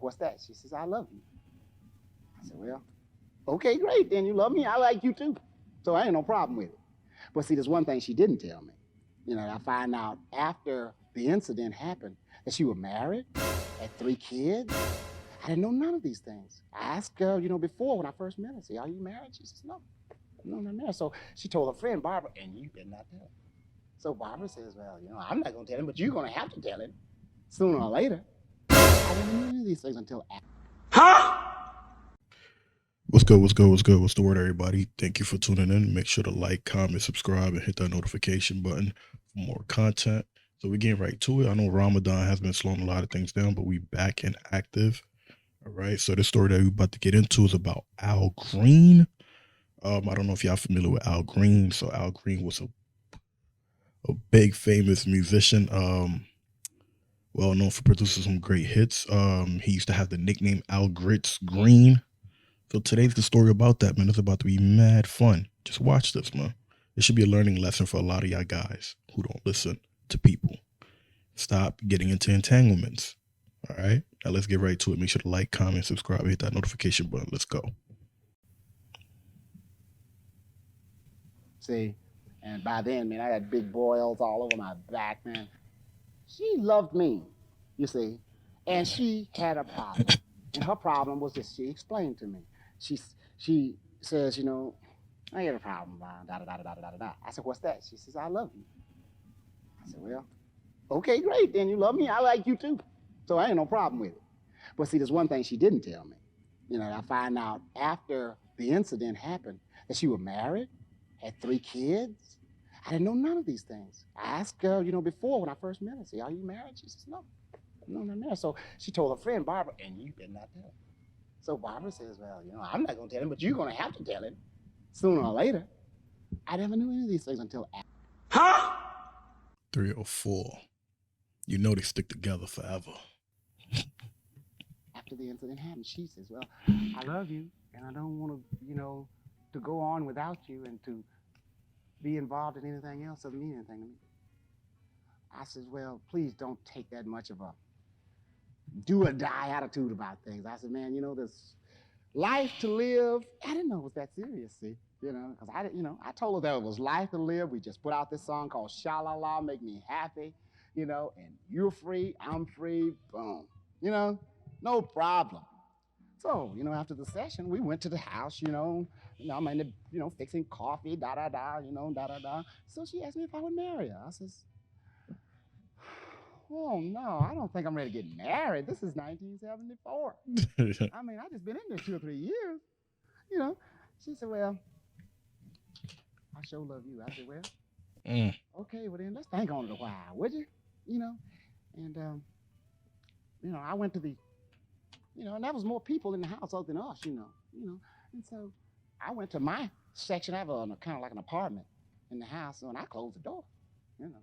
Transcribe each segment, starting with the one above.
what's that? She says, I love you. I said, well, okay, great. Then you love me. I like you too. So I ain't no problem with it. But see, there's one thing she didn't tell me. I find out after the incident happened that she was married, had 3 kids. I didn't know none of these things. I asked her, before when I first met her, say, are you married? She says, no, I'm not married. So she told her friend Barbara, and you did not tell her. So Barbara says, well, I'm not going to tell him, but you're going to have to tell him sooner or later. I didn't know any of these things until after. What's good? What's good? What's good? What's the word, everybody? Thank you for tuning in. Make sure to like, comment, subscribe, and hit that notification button for more content. So we're getting right to it. I know Ramadan has been slowing a lot of things down, but we back and active. All right. So the story that we're about to get into is about Al Green. I don't know if y'all familiar with Al Green. So Al Green was a big famous musician. Well known for producing some great hits. He used to have the nickname Al Grits Green. So today's the story about that, man. It's about to be mad fun. Just watch this, man. It should be a learning lesson for a lot of y'all guys who don't listen to people. Stop getting into entanglements. All right? Now let's get right to it. Make sure to like, comment, subscribe, hit that notification button. Let's go. See, and by then, man, I had big boils all over my back, man. She loved me, you see, and she had a problem. And her problem was this. She explained to me. She says, I got a problem, da da da da da da da. I said, what's that? She says, I love you. I said, well, okay, great. Then you love me. I like you too. So I ain't no problem with it. But see, there's one thing she didn't tell me. I find out after the incident happened that she was married, had 3 kids. I didn't know none of these things. I asked her, before when I first met her, say, are you married? She says, no, I'm not married. So she told her friend Barbara, and you did not tell her. So Barbara says, well, I'm not going to tell him, but you're going to have to tell him sooner or later. I never knew any of these things until after. 304. You know they stick together forever. After the incident happened, she says, well, I love you, and I don't want to, to go on without you and to be involved in anything else doesn't mean anything to me. I says, well, please don't take that much of a do or die attitude about things. I said, man, there's life to live. I didn't know it was that serious, see, because I told her that it was life to live. We just put out this song called Sha La La, Make Me Happy, and you're free, I'm free, boom, no problem. So, after the session, we went to the house, I'm in the, fixing coffee, da da da, da da da. So she asked me if I would marry her. I says, oh no, I don't think I'm ready to get married. This is 1974. I mean, I just been in there 2 or 3 years, She said, well, I sure love you. I said, well, okay, well then let's think on it a while, would you? And I went to the and there was more people in the house other than us, And so I went to my section. I have a kind of like an apartment in the house, and I closed the door, And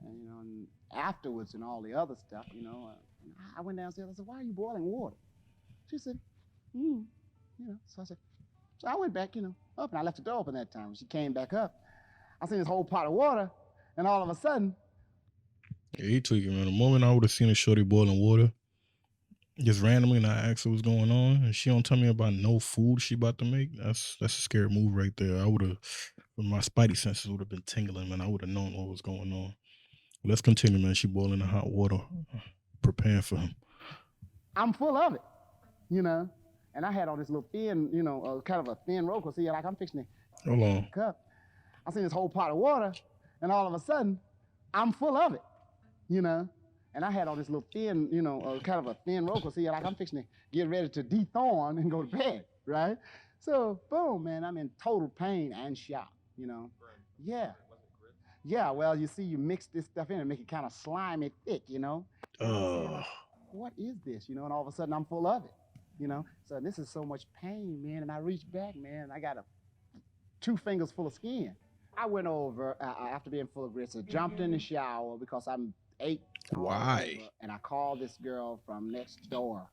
and afterwards and all the other stuff, I went downstairs. I said, "Why are you boiling water?" She said, So I said, so I went back, up, and I left the door open that time. When she came back up, I seen this whole pot of water, and all of a sudden, Yeah, he tweaking, man. The moment I would have seen a shorty boiling water, just randomly, and I asked her what's going on, and she don't tell me about no food she about to make. That's a scary move right there. I would have, my spidey senses would have been tingling, man. I would have known what was going on. Let's continue, man. She boiling the hot water, preparing for him. I'm full of it, And I had on this little thin, kind of a thin rope. Cause see, like I'm fixing to Hold on. cup. I seen this whole pot of water, and all of a sudden, I'm full of it, And I had on this little thin, kind of a thin rope. Cause see, like I'm fixing to get ready to dethorn and go to bed, right? So, boom, man, I'm in total pain and shock, Yeah. Yeah, well, you see, you mix this stuff in and make it kind of slimy thick, what is this, And all of a sudden, I'm full of it, So this is so much pain, man. And I reached back, man. I got 2 fingers full of skin. I went over after being full of grits. I jumped in the shower because I'm 8. Why? And I called this girl from next door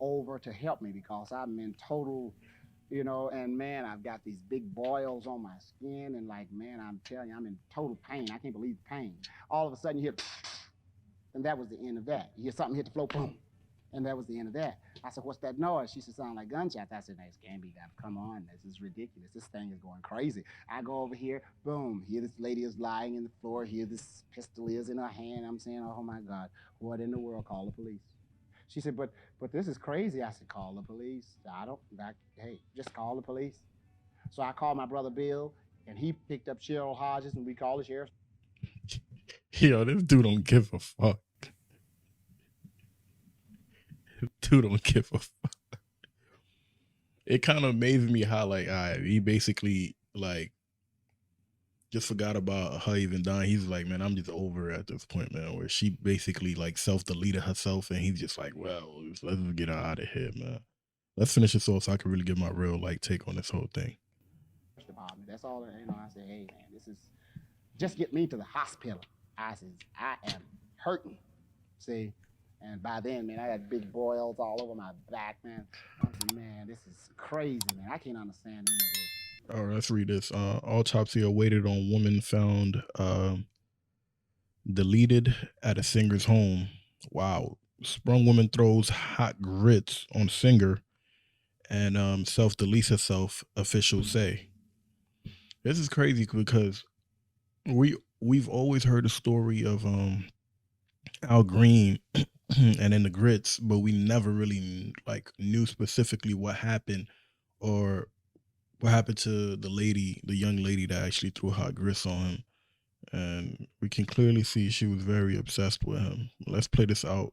over to help me because I'm in total, and man, I've got these big boils on my skin. And like, man, I'm telling you, I'm in total pain. I can't believe the pain. All of a sudden, you hear, and that was the end of that. You hear something hit the floor, boom. And that was the end of that. I said, what's that noise? She said, sound like gunshots. I said, nice can't be that. Come on, this is ridiculous. This thing is going crazy. I go over here, boom, here this lady is lying in the floor. Here this pistol is in her hand. I'm saying, oh my God, what in the world? Call the police. She said, but this is crazy. I said, call the police. Hey, just call the police. So I called my brother Bill, and he picked up Cheryl Hodges, and we called the sheriff. Yo, this dude don't give a fuck. Dude don't give a fuck. It kind of amazed me how like he basically like just forgot about her even dying. He's like, man, I'm just over it at this point, man. Where she basically like self-deleted herself, and he's just like, well, let's just get her out of here, man. Let's finish this off so I can really get my real like take on this whole thing. Department. That's all. I said, hey man, this is just get me to the hospital. I said, I am hurting. See, and by then, man, I had big boils all over my back, man. I said, man, this is crazy, man. I can't understand any of this. All right, let's read this. Autopsy awaited on woman found deleted at a singer's home. Wow. Sprung woman throws hot grits on singer and self-deletes herself, officials say. This is crazy because we've always heard the story of Al Green and then the grits, but we never really like knew specifically what happened or what happened to the young lady that actually threw hot grits on him. And we can clearly see she was very obsessed with him. Let's play this out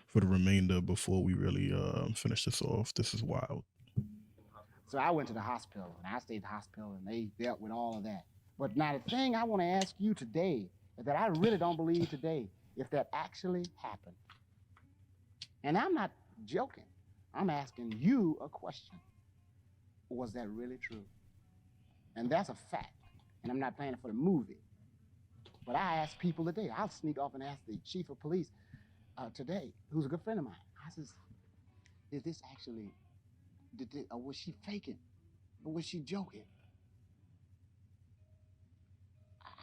for the remainder before we really finish this off. This is wild. So I went to the hospital, and I stayed at the hospital, and they dealt with all of that. But now the thing I want to ask you today is that I really don't believe today if that actually happened. And I'm not joking. I'm asking you a question. Was that really true? And that's a fact. And I'm not playing it for the movie. But I asked people today. I'll sneak off and ask the chief of police today, who's a good friend of mine. I says, is this actually, or was she faking? Or was she joking?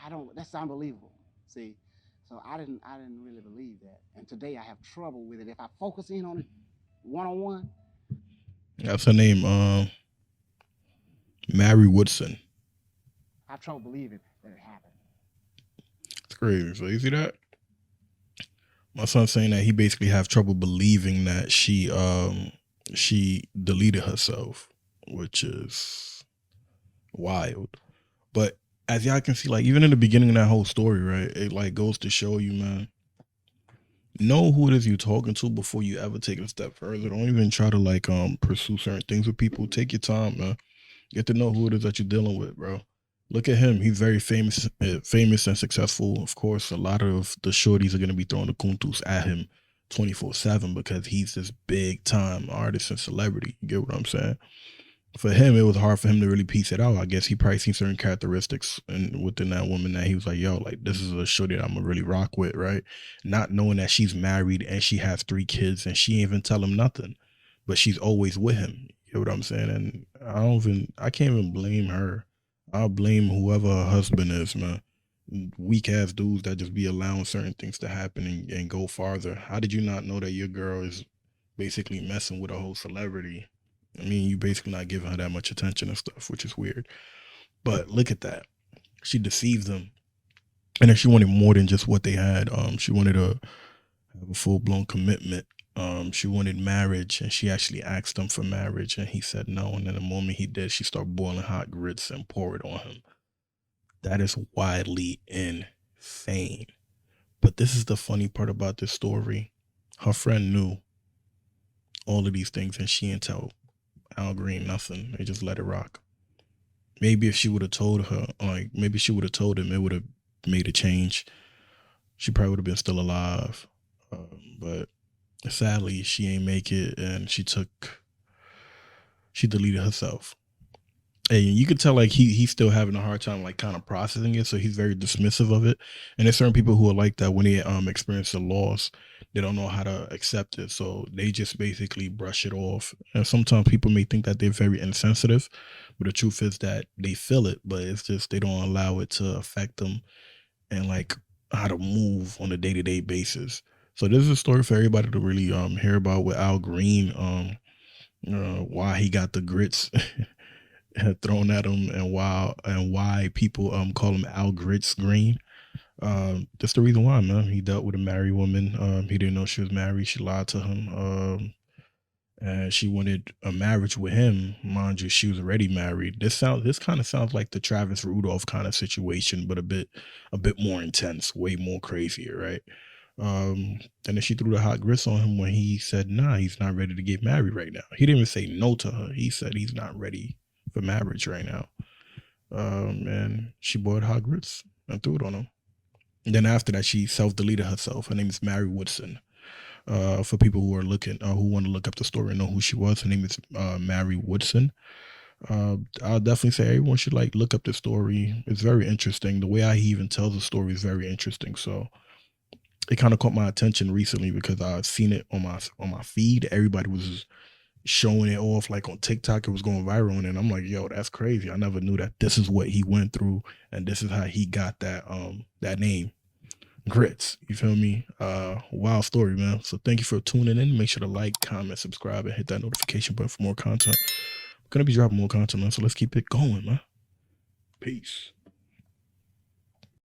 I don't, that's unbelievable. See? So I didn't really believe that. And today I have trouble with it. If I focus in on it one-on-one. That's her name, Mary Woodson. I have trouble believing that it happened. It's crazy. So you see that? My son's saying that he basically have trouble believing that she deleted herself, which is wild. But as y'all can see, like even in the beginning of that whole story, right, it like goes to show you, man, know who it is you're talking to before you ever take it a step further. Don't even try to like pursue certain things with people. Take your time, man. Get to know who it is that you're dealing with, bro. Look at him. He's very famous and successful. Of course, a lot of the shorties are going to be throwing the kuntus at him 24/7 because he's this big time artist and celebrity. You get what I'm saying? For him, it was hard for him to really piece it out. I guess he probably seen certain characteristics within that woman that he was like, yo, like this is a shorty that I'm gonna really rock with, right? Not knowing that she's married and she has 3 kids and she ain't even tell him nothing, but she's always with him. You know what I'm saying? And I can't even blame her. I'll blame whoever her husband is, man. Weak ass dudes that just be allowing certain things to happen and go farther. How did you not know that your girl is basically messing with a whole celebrity? I mean, you basically not giving her that much attention and stuff, which is weird. But look at that. She deceived them. And then she wanted more than just what they had. She wanted to have a full-blown commitment. She wanted marriage, and she actually asked him for marriage, and he said no. And then the moment he did, she started boiling hot grits and poured it on him. That is wildly insane. But this is the funny part about this story. Her friend knew all of these things, and she didn't tell Al Green nothing. They just let it rock. Maybe if she would have told her, like maybe she would have told him, it would have made a change. She probably would have been still alive. But sadly, she ain't make it, and she deleted herself. And you could tell like he's still having a hard time like kind of processing it, so he's very dismissive of it. And there's certain people who are like that when they experience a loss, they don't know how to accept it, so they just basically brush it off. And sometimes people may think that they're very insensitive, but the truth is that they feel it, but it's just they don't allow it to affect them and like how to move on a day-to-day basis. So this is a story for everybody to really hear about with Al Green, why he got the grits thrown at him, and why people call him Al Grits Green. That's the reason why, man. He dealt with a married woman. He didn't know she was married. She lied to him. And she wanted a marriage with him. Mind you, she was already married. This kind of sounds like the Travis Rudolph kind of situation, but a bit more intense, way more crazier, right? And then she threw the hot grits on him when he said, nah, he's not ready to get married right now. He didn't even say no to her. He said he's not ready for marriage right now. And she bought hot grits and threw it on him. And then after that, she self-deleted herself. Her name is Mary Woodson. For people who are looking, who want to look up the story and know who she was, her name is Mary Woodson. I'll definitely say everyone should look up the story. It's very interesting. The way he even tells the story is very interesting. So it kind of caught my attention recently because I've seen it on my feed. Everybody was showing it off on TikTok. It was going viral, and I'm like, yo, that's crazy. I never knew that this is what he went through, and this is how he got that name. Grits, you feel me? Wild story, man. So thank you for tuning in. Make sure to like, comment, subscribe, and hit that notification button for more content. I'm gonna be dropping more content, man. So let's keep it going, man. Peace.